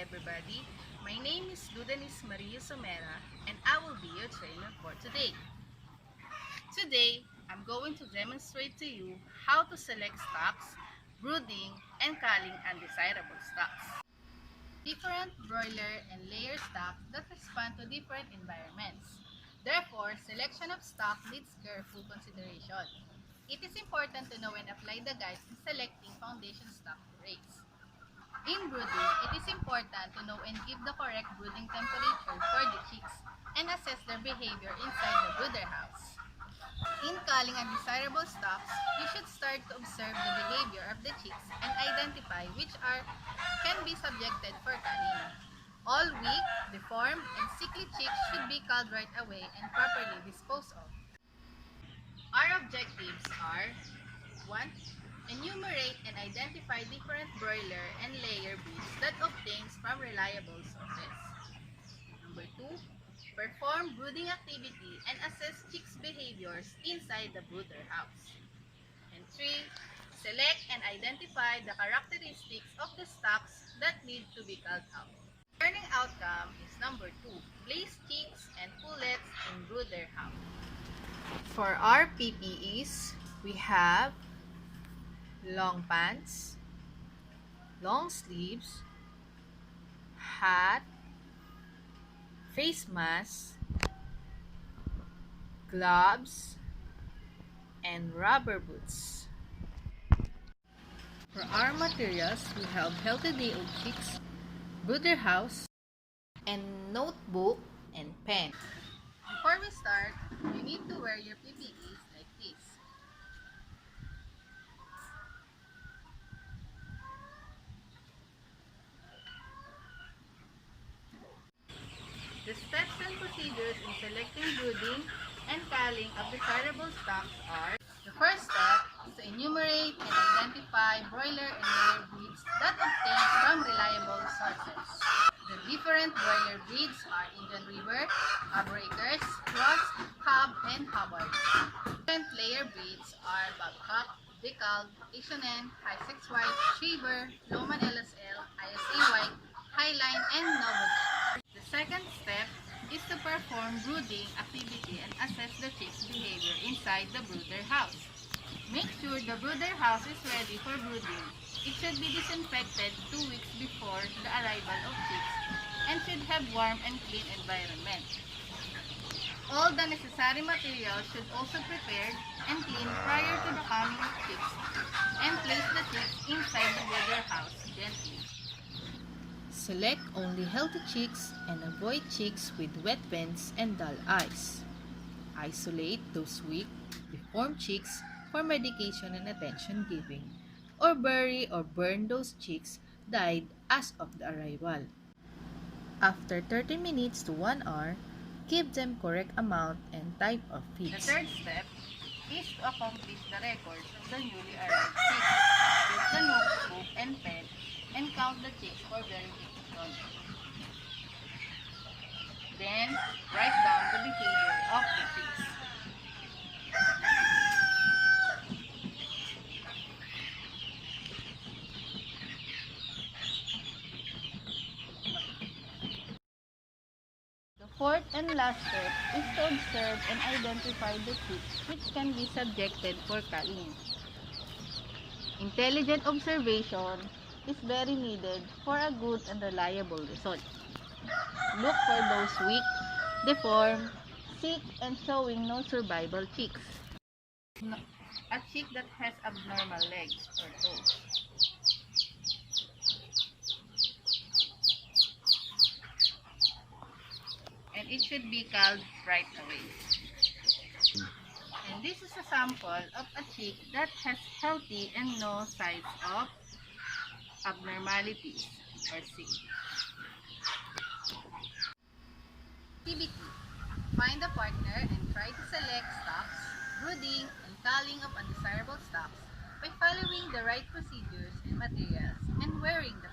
everybody, my name is Ludanis Maria Somera and I will be your trainer for today. Today, I'm going to demonstrate to you how to select stocks, brooding, and culling undesirable stocks. Different broiler and layer stocks that respond to different environments. Therefore, selection of stock needs careful consideration. It is important to know and apply the guides in selecting foundation stock to raise. In brooding, it is important to know and give the correct brooding temperature for the chicks and assess their behavior inside the brooder house. In culling undesirable stocks, you should start to observe the behavior of the chicks and identify which can be subjected for culling. All weak, deformed, and sickly chicks should be culled right away and properly disposed of. Our objectives are 1. Enumerate and identify different broiler and layer breeds that obtains from reliable sources. Number 2. Perform brooding activity and assess chicks' behaviors inside the brooder house. And 3. Select and identify the characteristics of the stocks that need to be culled out. Learning outcome is number 2. Place chicks and pullets in brooder house. For our PPEs, we have long pants, long sleeves, hat, face mask, gloves, and rubber boots. For our materials, we have Healthy Day Old Chicks, brooder house, and notebook and pen. Before we start, you need to wear your PPEs like this. The steps and procedures in selecting brooding and culling of desirable stocks are: the first step is to enumerate and identify broiler and layer breeds that obtain from reliable sources. The different broiler breeds are Indian River, Breakers, Cross, Cub, and Hubbard. Different layer breeds are Babcock, Decal, Asian Hen, High-Sex White, Shaver, Loman LSL, ISA White, Highline, and Novogy. The second step is to perform brooding activity and assess the chicks' behavior inside the brooder house. Make sure the brooder house is ready for brooding. It should be disinfected 2 weeks before the arrival of chicks and should have warm and clean environment. All the necessary materials should also prepared and cleaned prior to the coming of chicks and place the chicks inside the brooder house gently. Select only healthy chicks and avoid chicks with wet vents and dull eyes. Isolate those weak, deformed chicks for medication and attention giving, or bury or burn those chicks died as of the arrival. After 30 minutes to 1 hour, give them correct amount and type of feeds. The third step is to accomplish the records of the newly arrived chicks with the notebook and pen and count the chicks for verification. Then, write down the behavior of the chicks. The fourth and last step is to observe and identify the chicks which can be subjected for culling. Intelligent observation is very needed for a good and reliable result. Look for those weak, deformed, sick, and showing no survival chicks. A chick that has abnormal legs or toes. And it should be culled right away. And this is a sample of a chick that has healthy and no signs of abnormalities or sick. Activity. Find a partner and try to select stocks, brooding, and culling of undesirable stocks by following the right procedures and materials and wearing the